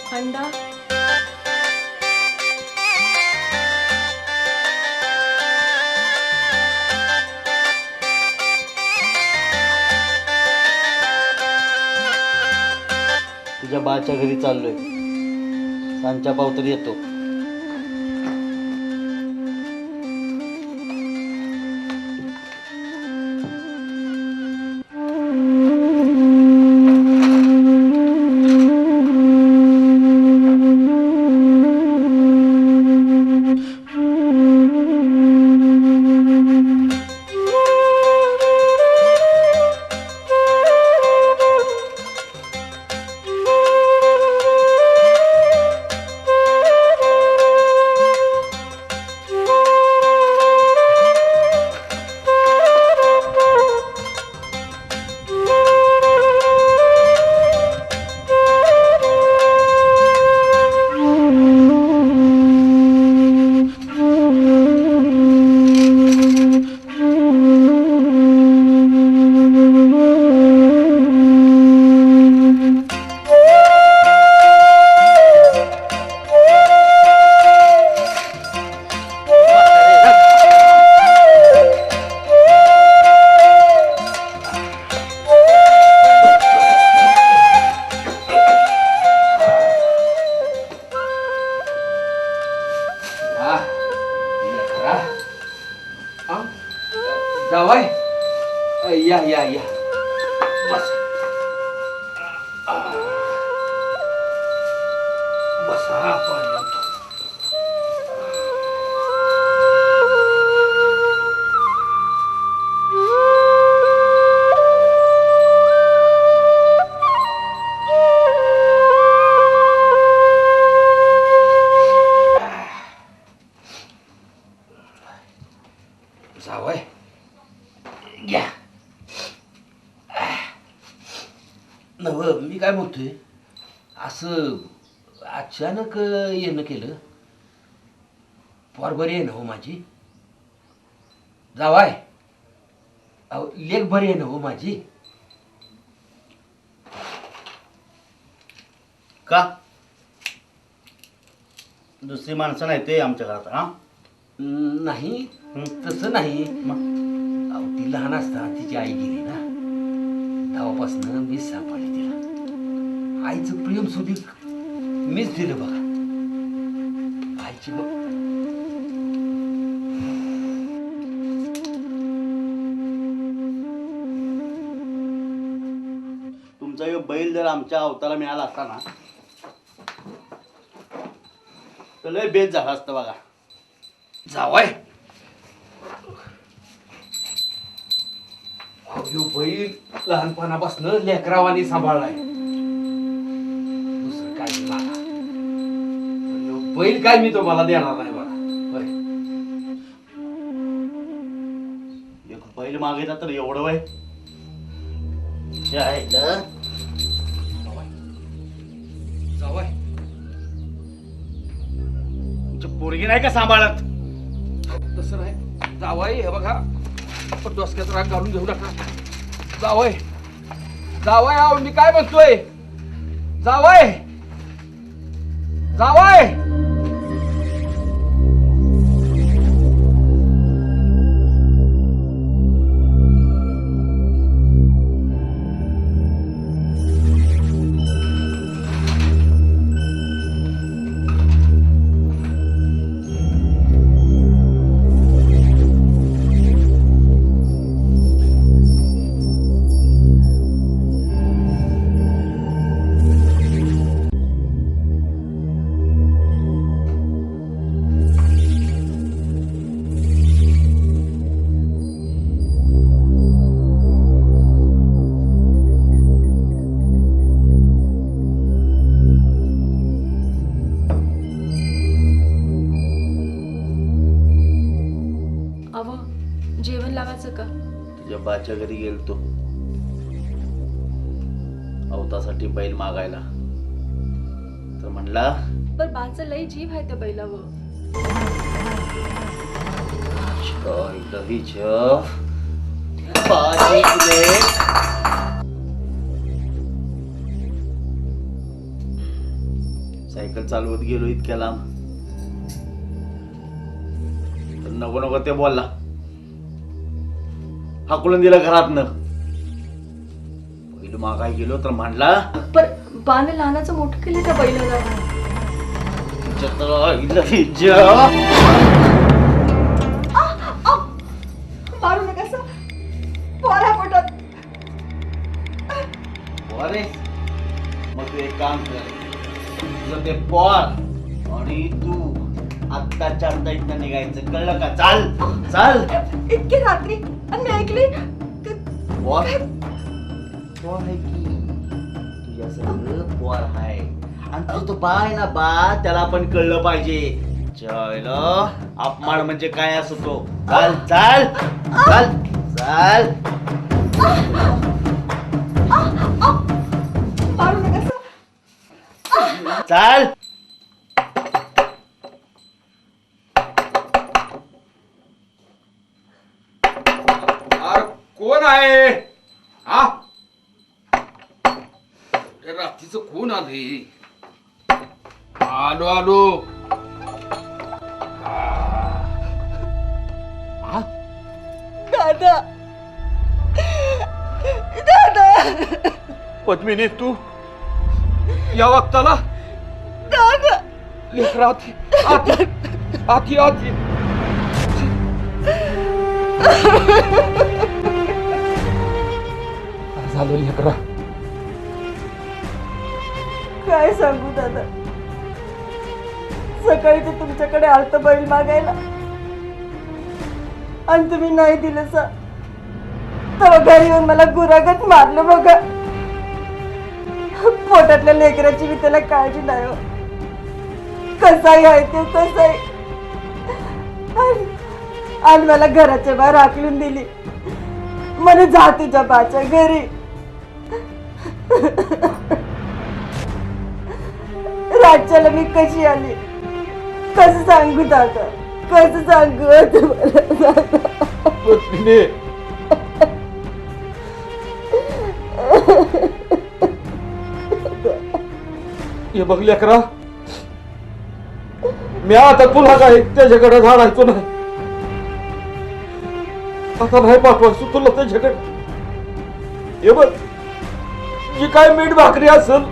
खंडा तुझ्या बाच्या घरी चाललोय. सांच्या पावतर येतो. जावाय या या या बस बसा पाणी आणतो. जावाय घ्या. नव मी काय म्हणतोय, असं अचानक येणं केलं. पोर बरी आहे ना हो माझी? जावाय अहो लेक बरी आहे ना हो माझी? का दुसरी माणसं नाही ते आमच्या घरात? हा नाही तसं नाही. अहो ती लहान असताना तिची आई गेली ना, तेव्हापासून मीच सांभाळले तिला. आईचं प्रेम सुधी मीच दिलं बघा. आईची बघ तुमचा ह्यो बैल जर आमच्या अवताला मिळाला असता ना तर लय बेत झाला असतं बघा. जावाय ह्यो बैल लहानपणापासून लेकरावानी सांभाळलाय. दुसरं काय मला ह्यो बैल काय मी तुम्हाला देणार नाही बघा. होय. एक बैल मागितला तर एवढं वय जायला. जावाय तुमची पोरगी नाही का सांभाळत? तसं नाही जावाय. हे बघा डोसक्यात राग घालून घेऊ नका. जावाय जावाय अहो मी काय म्हणतोय. जावाय जावाय मन लावायचं का? तुझ्या बाच्या घरी गेलतो अवतासाठी बैल मागायला, तर म्हणला पण बाचं लय जीव आहे त्या बैलावर. सायकल चालवत गेलो इतक्या लांब, तर नको नको ते बोलला, हाकलून दिला घरातनं. बैल मागाय गेलो तर म्हणला पण बाने लहानाचं मोठं केलं त्या बैलाला. मारू नका असं. पोरा पोटात. अरे मग तू एक काम कर, तुझं ते पोर आणि तू आत्ताच्या आत्ता इथं निघायचं, कळलं का? चाल चाल. इतकी रात्री आणि मी ऐकली पोर पोर आहे की तुझ्या सगळं पोर आहे, आणि तुझं तो बा आहे ना बा, त्याला पण कळलं पाहिजे. चलो अपमान म्हणजे काय असतो. चाल चाल चाल चाल. मारू नका असं. चाल. अरे कोण आहे? हा रात्रीचं कोण आले? आलो आलो. दादा दादा पद्मिनी तू या वक्ताला? दादा लेकरा आती आती आती आती. झालं लेकरा? काय सांगू दादा, सकाळी ते तुमच्याकडे आलत बैल मागायला आणि तुम्ही नाही दिलं सा, तेव्हा घरी येऊन मला गुरागत मारलं बघा. पोटातल्या लेकराची मी त्याला काळजी नाही हो. कसाही आहे ते कसाही. आणि मला घराच्या बाहेर हाकलून दिली, मला जा तुझ्या बाच्या घरी. राज्याला मी कशी आली कसं सांगू दादा, कसं सांगू तुम्हाला दादा. हे बघ लेकरा, मी आता तुला काय त्याच्याकडे झाडायचो नाही. आता नाही पाठवायचो तुला त्याच्याकडे. हे बघ, जी काय मीठ भाकरी असेल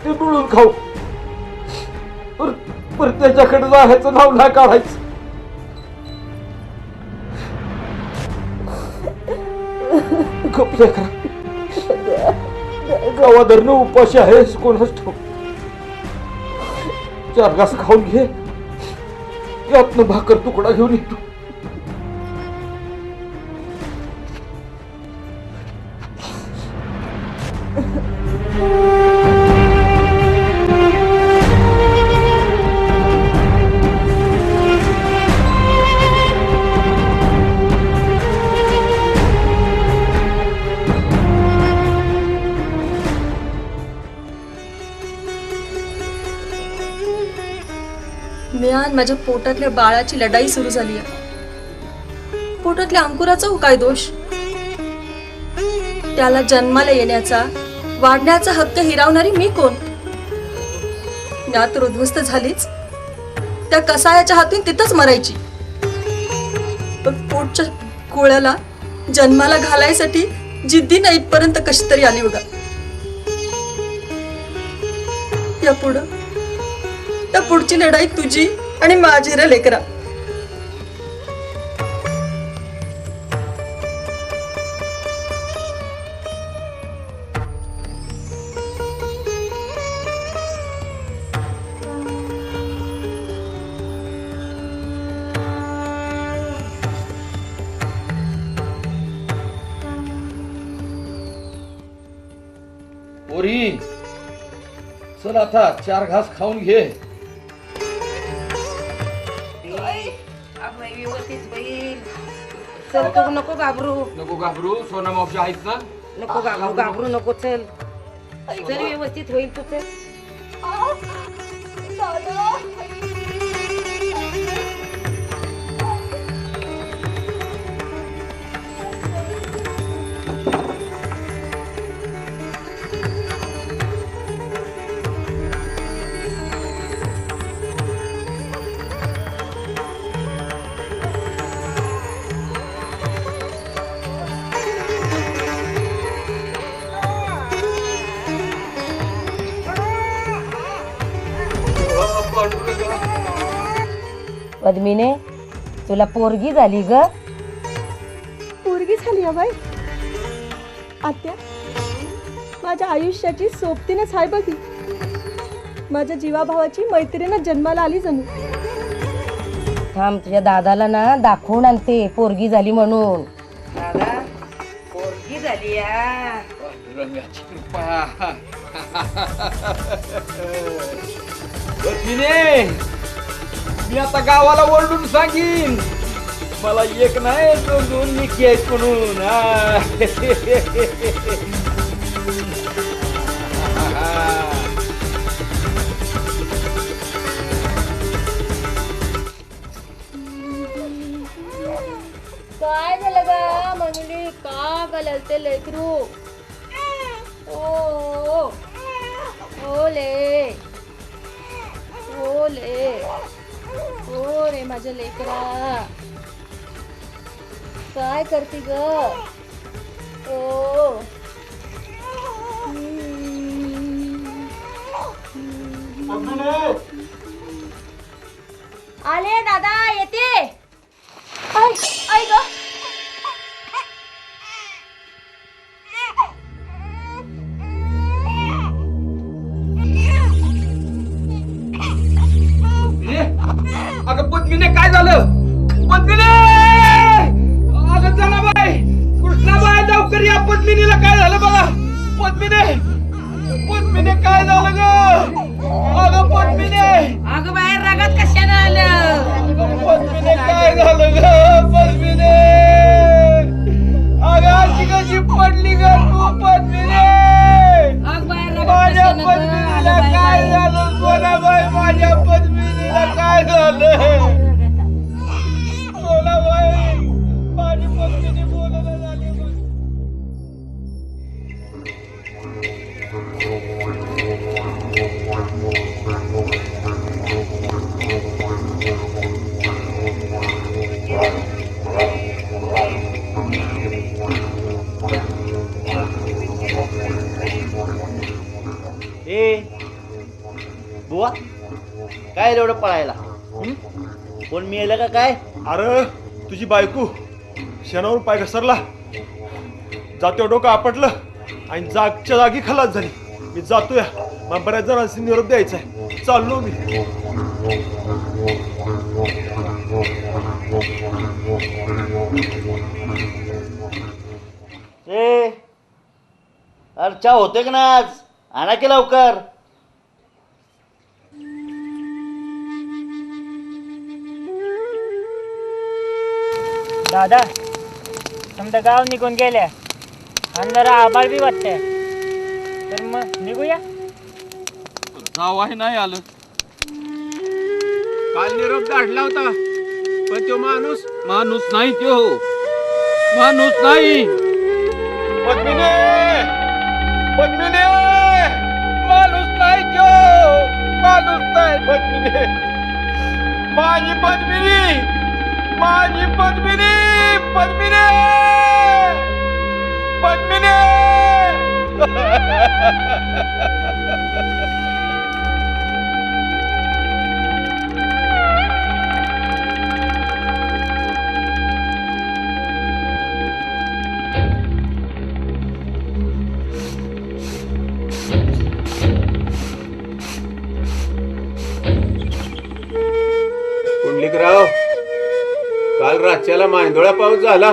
ते मिळून खाऊ, पर त्याच्याकडे जायचं नाव नाही काढायचं. गप लेकरा, गावाधरनं उपाशी आहेस कोणाच ठाऊक. 4 घास खाऊन घे, यातनं भाकर तुकडा घेऊन येतो. म्यान माझ्या पोटातल्या बाळाची लढाई सुरू झाली आहे. पोटातल्या अंकुराचा हो काय दोष? त्याला जन्माला येण्याचा वाढण्याचा हक्क हिरावणारी मी कोण? म्या तर उद्ध्वस्त झालीच, त्या कसायाच्या हातून तिथंच मरायची. पण पोटच्या गोळ्याला जन्माला घालायसाठी जिद्दी ना इथपर्यंत कशी तरी आली बघा. या पुढं त्या पुढची लढाई तुझी आणि माझी रे लेकरा. पोरी चल आता 4 घास खाऊन घे. चल तू नको घाबरू नको घाबरू, सोना मावशी आहेत ना. नको घाबरू घाबरू नको चल चल व्यवस्थित होईल तू चल पद्मीने तुला पोरगी झाली ग पोरगी झाली हा बाई आत्या माझ्या आयुष्याची सोबतीनेच हाय बघी माझ्या जीवाभावाची मैत्रीण जन्माला आली जणू थांब तुझ्या दादाला ना दाखवून आणते पोरगी झाली म्हणून दादा पोरगी झाली या रंगाची कृपा. पद्मिने, मी आता गावाला ओरडून सांगीन मला एक नाही दोन निकी आहेत म्हणून. काय झालं गा मंगली का गलते लेकरू ओ ओले ओले ओ रे माझ्या लेकरा काय करते ग ओ आले दादा येते आई आई ग अगं पद्मिने काय झालं? पद्मिने, अगं जनाबाई, कृष्णाबाई लवकर या. पद्मिनीला काय झालं बघा. पद्मिने, पद्मिने काय झालं ग? अगं पद्मिने, अगं बाहेर रागात कशाने आलं पद्मिने काय झालं ग? पद्मिने, अगं अशी कशी पडली ग तू? पद्मिने, अगं बाहेर रागात माझ्या कशाने ग? पद्मिनीला अगं काय बाहेर. झालं? सोनाबाई, माझ्या पद्मिनीला काय झालं? सोनाबाई, माझी पद्मिनी बोलायला झाली. ए बुवा काय एवढं पळायला कोण मिळालं का काय? अरे तुझी बायको शेणावर पाय घसरला जातो डोकं आपटलं आणि जागच्या जागी खलास झाली. मी जातोय मला बऱ्याच जणांशी निरोप द्यायचा आहे. चाललो मी. ए अरे चहा होते का ना आज? आणा की लवकर. दादा समजा गाव निघून गेल्या आणि जरा आभाळ बी वाटतंय तर मग निघूया. जाव आहे नाही आलं. काल निरोप काढला होता पण तो माणूस नाही. तो माणूस नाही. पद्मिने, पद्मिने, माणूस नाही. तो माणूस नाही. पद्मिने, माझी पद्मिनी, माझी पद्मिनी, पद्मिने, पद्मिने. पुंडलिकराव, काल रातच्याला मांडोळा पाऊस झाला.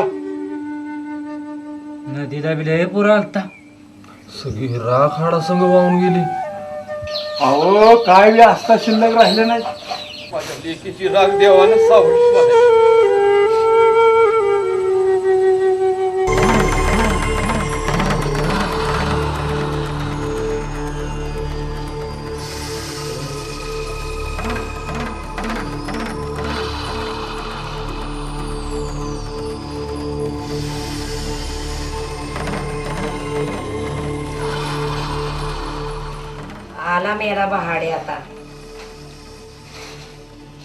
नदीला बी लय पूर आलता. सगळी राख हाडासंग वाहून गेली. अहो काय बी असता शिल्लक राहिले नाही. माझ्या लेकीची राग देवानं सावली. आला मेला बहाडे आता.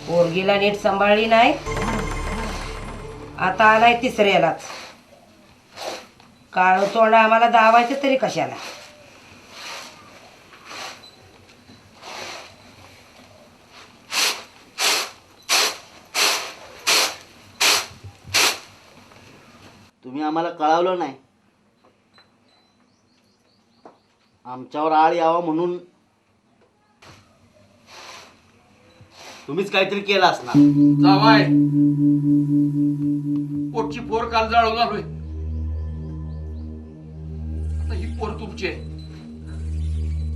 पोरगीला नीट सांभाळली नाही, आता आलाय तिसऱ्यालाच. काळ तोंड आम्हाला दावायचं तरी कशाला. तुम्ही आम्हाला कळवलं नाही. आमच्यावर आळ यावा म्हणून तुम्हीच काहीतरी केलं असणार. जावाय पोटची पोर काल जाळून आलोय. आता ही पोर तुमची आहे,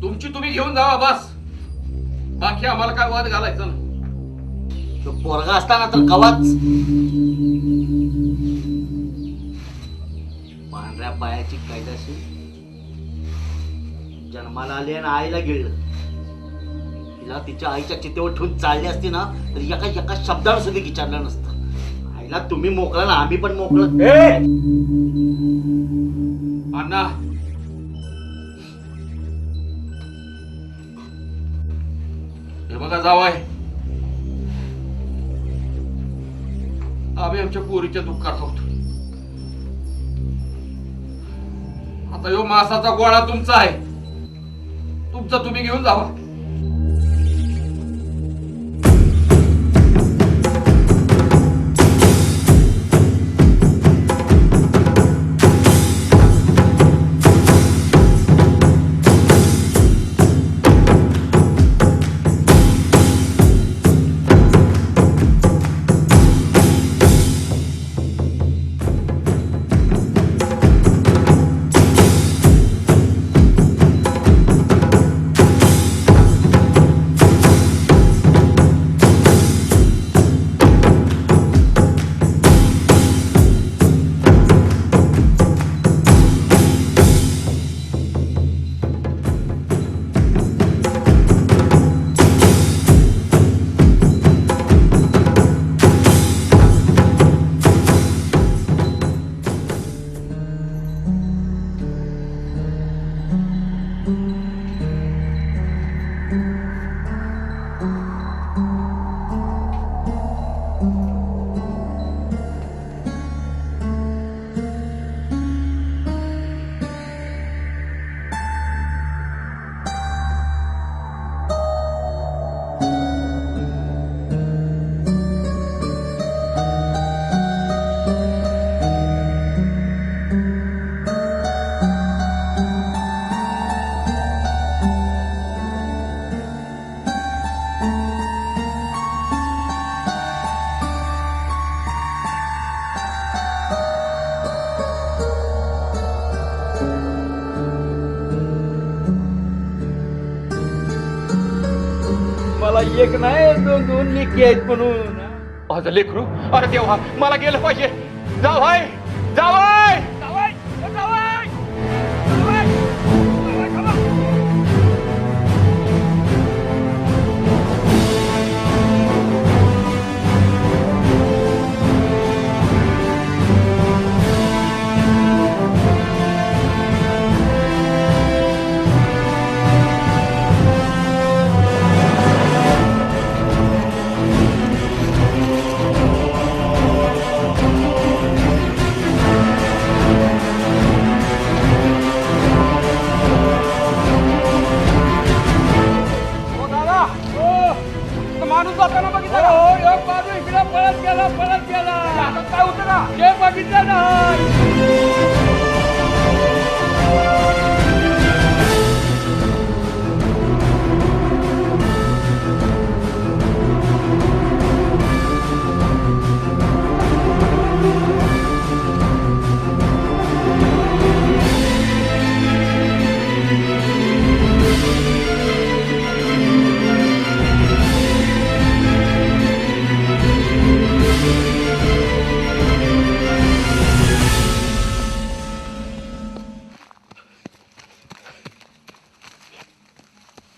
तुमची तुम्ही घेऊन जावा बस. बाकी आम्हाला काय वाद घालायचा ना. तो पोरगा असताना तर कवाच पांढऱ्या पायाची कैदाशी जन्माला आली आणि आईला गिळलं. तिला तिच्या आईच्या चितेवर ठेवून चालली असती ना तर एका एका शब्दानं सुद्धा विचारलं नसतं. आईला तुम्ही मोकळा ना आम्ही पण मोकळं. अण्णा हे बघा जावाय, आम्ही आमच्या पोरीच्या दुःखात आहोत. आता यो मासाचा गोळा तुमचा आहे, तुमचा तुम्ही घेऊन जावा. मला एक नाही दोन दोन लेकी आहेत म्हणून. माझं लेकरू, अरे देवा मला गेलं पाहिजे. जावाय जावाय जावाय जावाय जावाय. माणूस जाताना बघितला, एक बाजू इकडे पळत गेला काय होतं ना ते बघितलं नाही.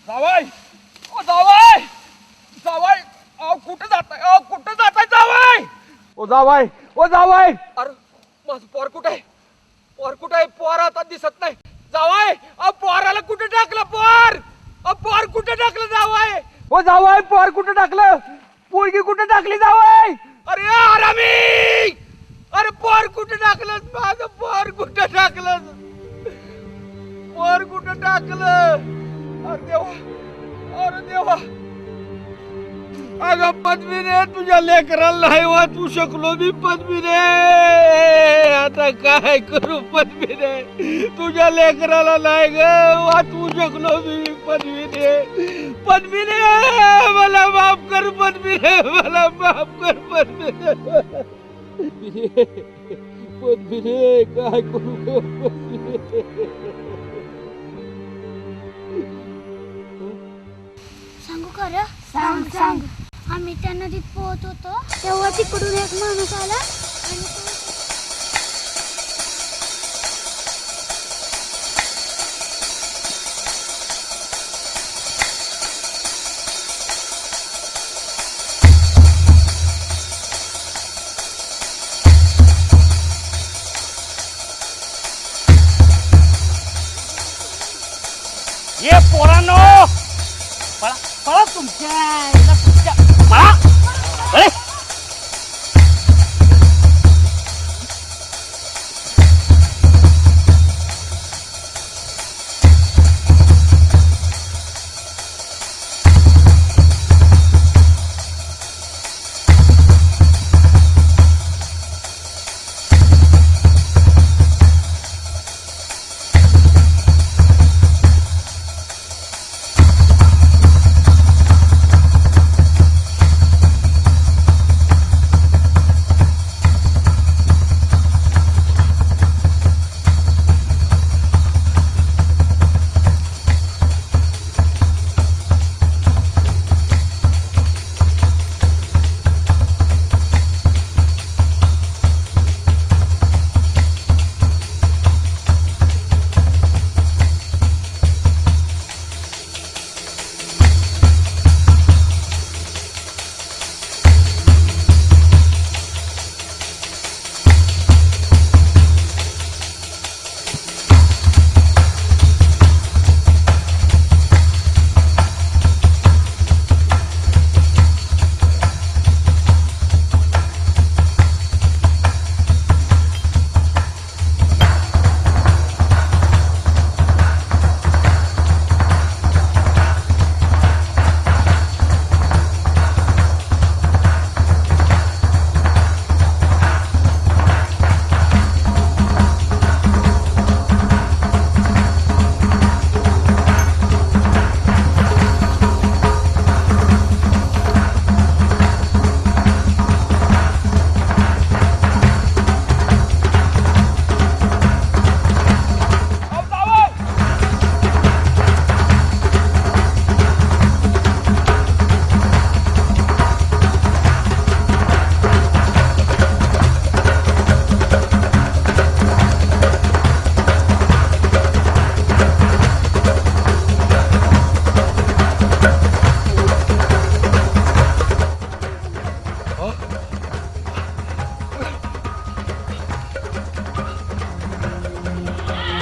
जावाय ओ जावाय जावाय, कुठं जाताय कुठं जाताय जावाय. ओ जावाय ओ जावाय. अरे माझं पोर कुठं आहे, पोर कुठं आहे, पोर आता दिसत नाही. जावाय पोराला कुठे टाकलं पोर. पोर कुठे टाकलं जावाय हो जावाय पोर कुठे टाकलं पोरगी कुठे टाकली जावाय अरे आरामी अरे पोर कुठे टाकलं माझं पोर कुठे टाकलं पोर कुठे टाकलं अरे देवा अगं पद्मिने तुझ्या लेकराला नाही वाचवू शकलो मी पद्मिने आता काय करू पद्मिने तुझ्या लेकराला नाही ग वाचवू शकलो मी पद्मिने पद्मिने मला माफ कर पद्मिने मला माफ कर पद्मिने पद्मिने काय करू ग पद्मिने सांगू खरं सांग आम्ही त्या नदीत पोहत होतो तेव्हा तिकडून एक माणूस आला आणि ये पोरांनो पळा पळा तुमच्या पळा अरे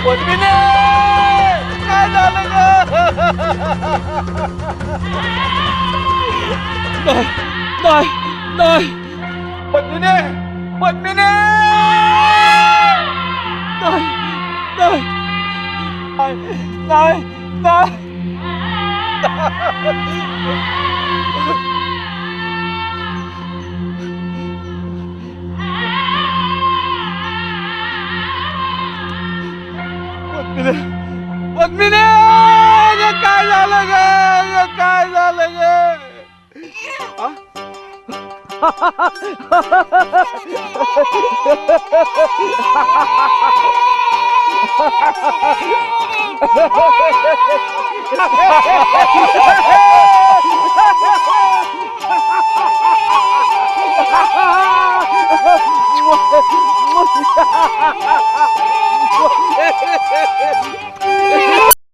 पद्मिने काय झालं नाही नाही पद्मिने पद्मिने नाही नाही नाही पद्मिने काय झालं ग काय झालं ग